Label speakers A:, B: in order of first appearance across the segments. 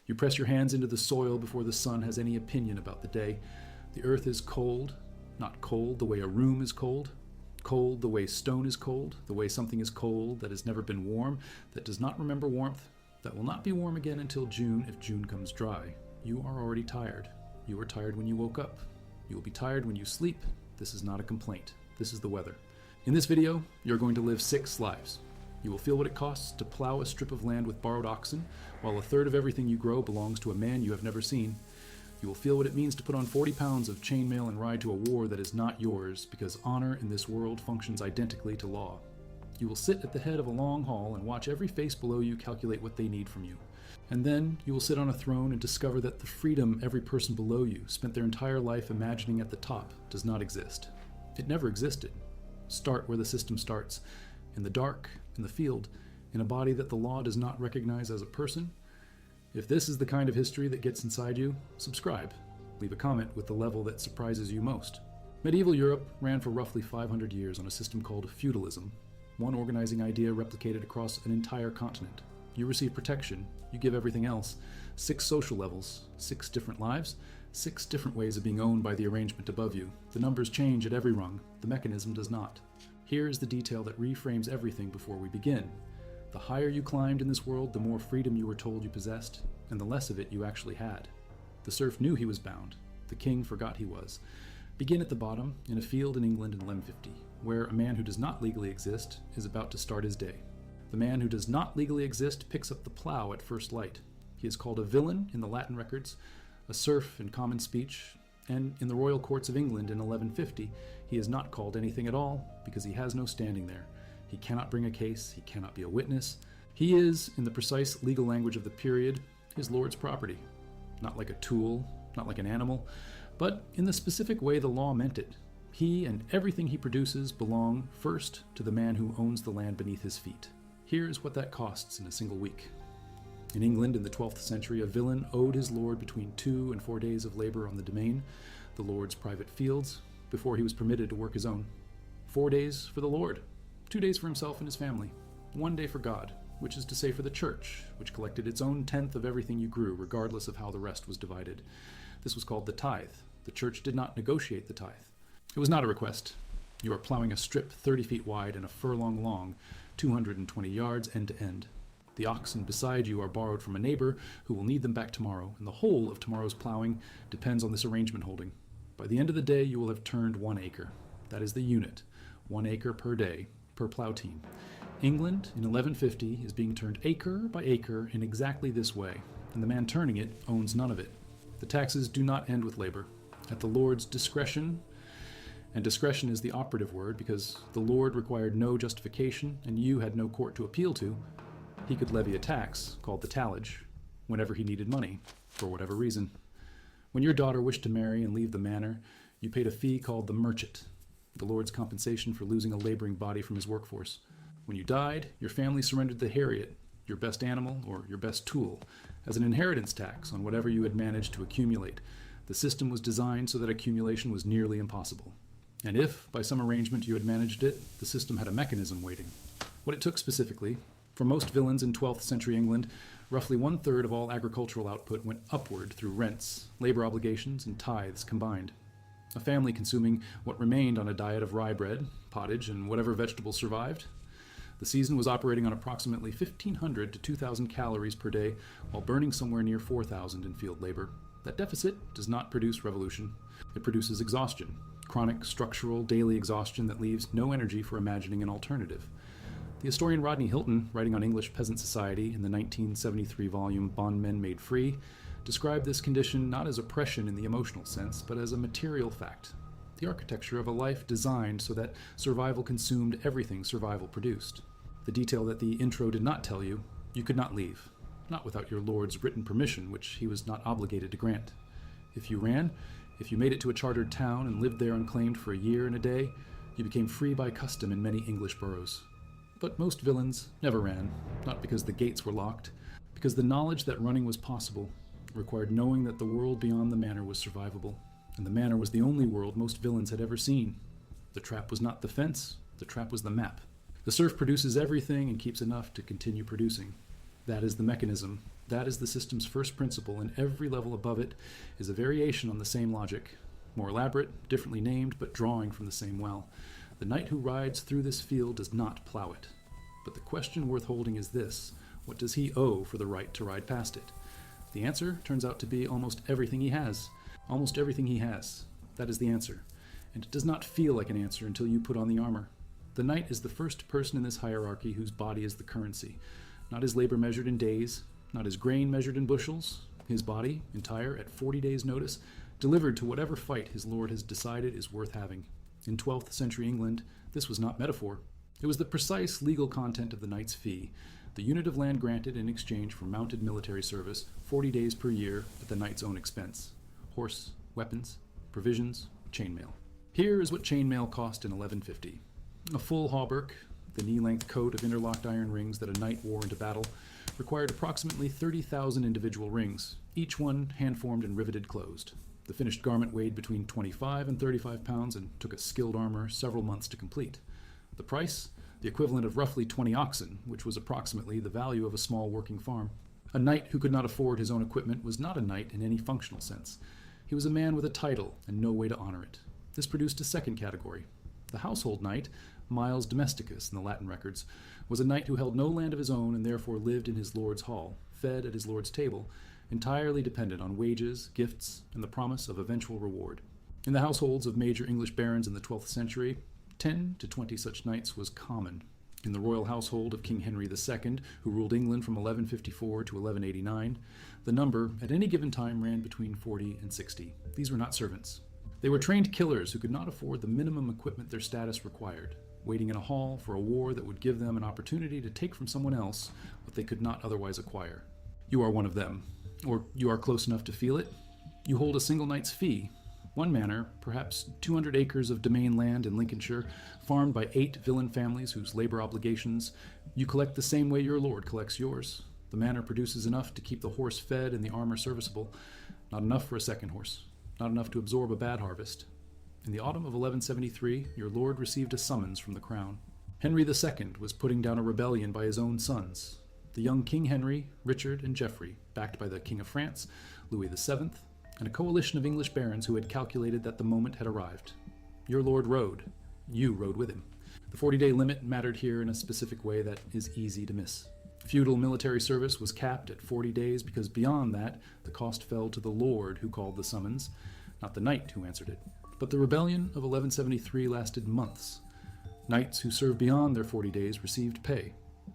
A: You press your hands into the soil before the sun has any opinion about the day. The earth is cold, not cold the way a room is cold. Cold the way stone is cold, the way something is cold that has never been warm, that does not remember warmth, that will not be warm again until June if June comes dry. You are already tired. You were tired when you woke up. You will be tired when you sleep. This is not a complaint. This is the weather. In this video, you're going to live 6 lives. You will feel what it costs to plow a strip of land with borrowed oxen, while a third of everything you grow belongs to a man you have never seen. You will feel what it means to put on 40 pounds of chainmail and ride to a war that is not yours, because honor in this world functions identically to law. You will sit at the head of a long hall and watch every face below you calculate what they need from you. And then you will sit on a throne and discover that the freedom every person below you spent their entire life imagining at the top does not exist. It never existed. Start where the system starts, in the dark, in the field, in a body that the law does not recognize as a person. If this is the kind of history that gets inside you, subscribe. Leave a comment with the level that surprises you most. Medieval Europe ran for roughly 500 years on a system called feudalism, one organizing idea replicated across an entire continent. You receive protection, you give everything else. 6 social levels, 6 different lives, 6 different ways of being owned by the arrangement above you. The numbers change at every rung, the mechanism does not. Here is the detail that reframes everything before we begin. The higher you climbed in this world, the more freedom you were told you possessed, and the less of it you actually had. The serf knew he was bound. The king forgot he was. Begin at the bottom, in a field in England in 1150, where a man who does not legally exist is about to start his day. The man who does not legally exist picks up the plow at first light. He is called a villain in the Latin records, a serf in common speech, and in the royal courts of England in 1150, he is not called anything at all because he has no standing there. He cannot bring a case, he cannot be a witness. He is, in the precise legal language of the period, his lord's property. Not like a tool, not like an animal, but in the specific way the law meant it. He and everything he produces belong first to the man who owns the land beneath his feet. Here's what that costs in a single week. In England in the 12th century, a villain owed his lord between 2 and 4 days of labor on the domain, the lord's private fields, before he was permitted to work his own. 4 days for the lord. 2 days for himself and his family, 1 day for God, which is to say for the church, which collected its own tenth of everything you grew, regardless of how the rest was divided. This was called the tithe. The church did not negotiate the tithe. It was not a request. You are plowing a strip 30 feet wide and a furlong long, 220 yards end to end. The oxen beside you are borrowed from a neighbor who will need them back tomorrow, and the whole of tomorrow's plowing depends on this arrangement holding. By the end of the day, you will have turned 1 acre. That is the unit, 1 acre per day, per plow team. England in 1150 is being turned acre by acre in exactly this way, and the man turning it owns none of it. The taxes do not end with labor. At the Lord's discretion, and discretion is the operative word because the Lord required no justification and you had no court to appeal to, he could levy a tax, called the tallage, whenever he needed money, for whatever reason. When your daughter wished to marry and leave the manor, you paid a fee called the merchant, the Lord's compensation for losing a laboring body from his workforce. When you died, your family surrendered the Harriet, your best animal or your best tool, as an inheritance tax on whatever you had managed to accumulate. The system was designed so that accumulation was nearly impossible. And if, by some arrangement, you had managed it, the system had a mechanism waiting. What it took specifically, for most villains in 12th century England, roughly 1/3 of all agricultural output went upward through rents, labor obligations, and tithes combined. A family consuming what remained on a diet of rye bread, pottage, and whatever vegetables survived. The season was operating on approximately 1,500 to 2,000 calories per day, while burning somewhere near 4,000 in field labor. That deficit does not produce revolution. It produces exhaustion, chronic, structural, daily exhaustion that leaves no energy for imagining an alternative. The historian Rodney Hilton, writing on English peasant society in the 1973 volume Bondmen Made Free, described this condition not as oppression in the emotional sense, but as a material fact. The architecture of a life designed so that survival consumed everything survival produced. The detail that the intro did not tell you, you could not leave, not without your lord's written permission, which he was not obligated to grant. If you ran, if you made it to a chartered town and lived there unclaimed for a year and a day, you became free by custom in many English boroughs. But most villains never ran, not because the gates were locked, because the knowledge that running was possible required knowing that the world beyond the manor was survivable, and the manor was the only world most villains had ever seen. The trap was not the fence, the trap was the map. The serf produces everything and keeps enough to continue producing. That is the mechanism, That is the system's first principle, and every level above it is a variation on the same logic, more elaborate, differently named, but drawing from the same well. The knight who rides through this field does not plow it. But the question worth holding is this: what does he owe for the right to ride past it? The answer turns out to be almost everything he has. Almost everything he has. That is the answer. And it does not feel like an answer until you put on the armor. The knight is the first person in this hierarchy whose body is the currency. Not his labor measured in days, not his grain measured in bushels. His body, entire, at 40 days' notice, delivered to whatever fight his lord has decided is worth having. In 12th century England, this was not metaphor. It was the precise legal content of the knight's fee, the unit of land granted in exchange for mounted military service, 40 days per year at the knight's own expense. Horse, weapons, provisions, chainmail. Here is what chainmail cost in 1150. A full hauberk, the knee-length coat of interlocked iron rings that a knight wore into battle, required approximately 30,000 individual rings, each one hand-formed and riveted closed. The finished garment weighed between 25 and 35 pounds and took a skilled armor several months to complete. The price? The equivalent of roughly 20 oxen, which was approximately the value of a small working farm. A knight who could not afford his own equipment was not a knight in any functional sense. He was a man with a title and no way to honor it. This produced a second category. The household knight, Miles Domesticus in the Latin records, was a knight who held no land of his own and therefore lived in his lord's hall, fed at his lord's table, entirely dependent on wages, gifts, and the promise of eventual reward. In the households of major English barons in the 12th century, 10 to 20 such knights was common. In the royal household of King Henry II, who ruled England from 1154 to 1189, the number at any given time ran between 40 and 60. These were not servants. They were trained killers who could not afford the minimum equipment their status required, waiting in a hall for a war that would give them an opportunity to take from someone else what they could not otherwise acquire. You are one of them, or you are close enough to feel it. You hold a single knight's fee. One manor, perhaps 200 acres of domain land in Lincolnshire, farmed by 8 villain families whose labor obligations you collect the same way your lord collects yours. The manor produces enough to keep the horse fed and the armor serviceable, not enough for a second horse, not enough to absorb a bad harvest. In the autumn of 1173, your lord received a summons from the crown. Henry II was putting down a rebellion by his own sons. The young King Henry, Richard, and Geoffrey, backed by the King of France, Louis VII, and a coalition of English barons who had calculated that the moment had arrived. Your lord rode. You rode with him. The 40-day limit mattered here in a specific way that is easy to miss. Feudal military service was capped at 40 days because beyond that, the cost fell to the lord who called the summons, not the knight who answered it. But the rebellion of 1173 lasted months. Knights who served beyond their 40 days received pay,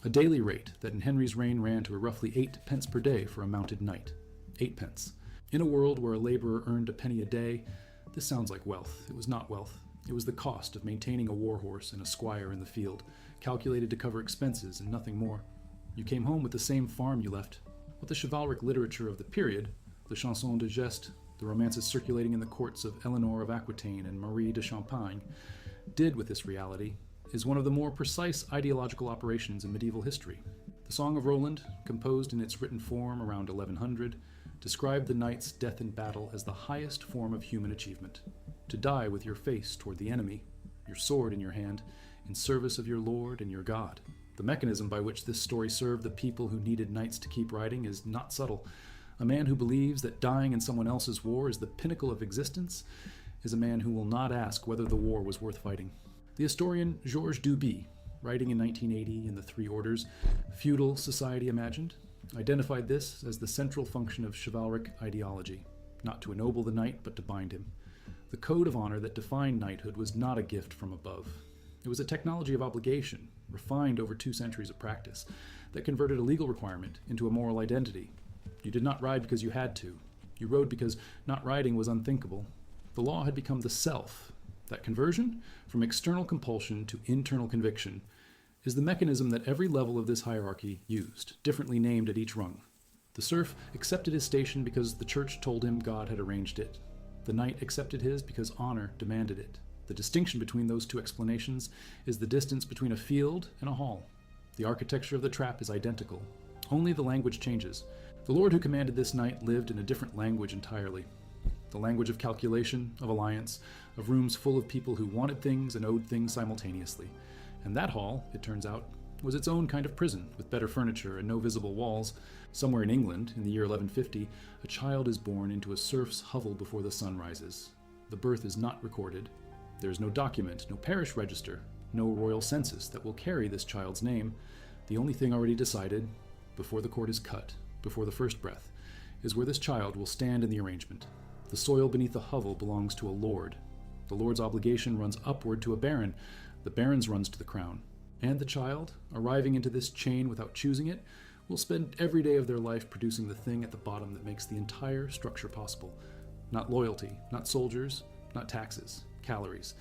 A: a daily rate that in Henry's reign ran to roughly 8 pence per day for a mounted knight. 8 pence. In a world where a laborer earned a penny a day, this sounds like wealth. It was not wealth. It was the cost of maintaining a war horse and a squire in the field, calculated to cover expenses and nothing more. You came home with the same farm you left. What the chivalric literature of the period, the chansons de geste, the romances circulating in the courts of Eleanor of Aquitaine and Marie de Champagne, did with this reality is one of the more precise ideological operations in medieval history. The Song of Roland, composed in its written form around 1100, described the knight's death in battle as the highest form of human achievement. To die with your face toward the enemy, your sword in your hand, in service of your lord and your God. The mechanism by which this story served the people who needed knights to keep riding is not subtle. A man who believes that dying in someone else's war is the pinnacle of existence is a man who will not ask whether the war was worth fighting. The historian Georges Duby, writing in 1980 in The Three Orders, Feudal Society Imagined, identified this as the central function of chivalric ideology, not to ennoble the knight, but to bind him. The code of honor that defined knighthood was not a gift from above. It was a technology of obligation, refined over 2 centuries of practice, that converted a legal requirement into a moral identity. You did not ride because you had to. You rode because not riding was unthinkable. The law had become the self. That conversion, from external compulsion to internal conviction, is the mechanism that every level of this hierarchy used, differently named at each rung. The serf accepted his station because the church told him God had arranged it. The knight accepted his because honor demanded it. The distinction between those two explanations is the distance between a field and a hall. The architecture of the trap is identical. Only the language changes. The lord who commanded this knight lived in a different language entirely. The language of calculation, of alliance, of rooms full of people who wanted things and owed things simultaneously. And that hall, it turns out, was its own kind of prison, with better furniture and no visible walls. Somewhere in England, in the year 1150, a child is born into a serf's hovel before the sun rises. The birth is not recorded. There is no document, no parish register, no royal census that will carry this child's name. The only thing already decided, before the cord is cut, before the first breath, is where this child will stand in the arrangement. The soil beneath the hovel belongs to a lord. The lord's obligation runs upward to a baron. The baron's runs to the crown. And the child, arriving into this chain without choosing it, will spend every day of their life producing the thing at the bottom that makes the entire structure possible. Not loyalty, not soldiers, not taxes, calories.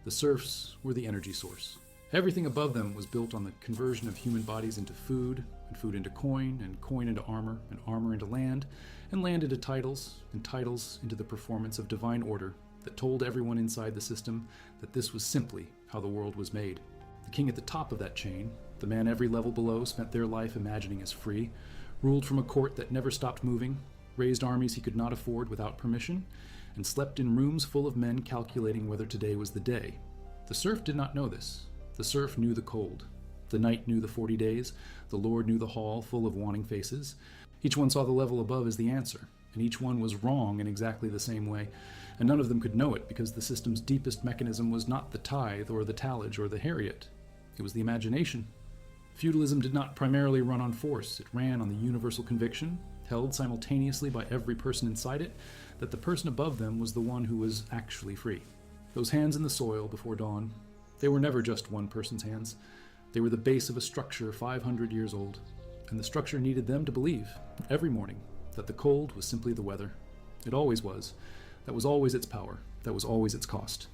A: The serfs were the energy source. Everything above them was built on the conversion of human bodies into food, and food into coin, and coin into armor, and armor into land, and land into titles, and titles into the performance of divine order that told everyone inside the system that this was simply how the world was made. The king at the top of that chain, the man every level below spent their life imagining as free, ruled from a court that never stopped moving, raised armies he could not afford without permission, and slept in rooms full of men calculating whether today was the day. The serf did not know this. The serf knew the cold. The knight knew the 40 days. The lord knew the hall full of wanting faces. Each one saw the level above as the answer, and each one was wrong in exactly the same way, and none of them could know it because the system's deepest mechanism was not the tithe or the tallage or the heriot. It was the imagination. Feudalism did not primarily run on force. It ran on the universal conviction, held simultaneously by every person inside it, that the person above them was the one who was actually free. Those hands in the soil before dawn, they were never just one person's hands. They were the base of a structure 500 years old, and the structure needed them to believe, every morning, that the cold was simply the weather. It always was. That was always its power. That was always its cost.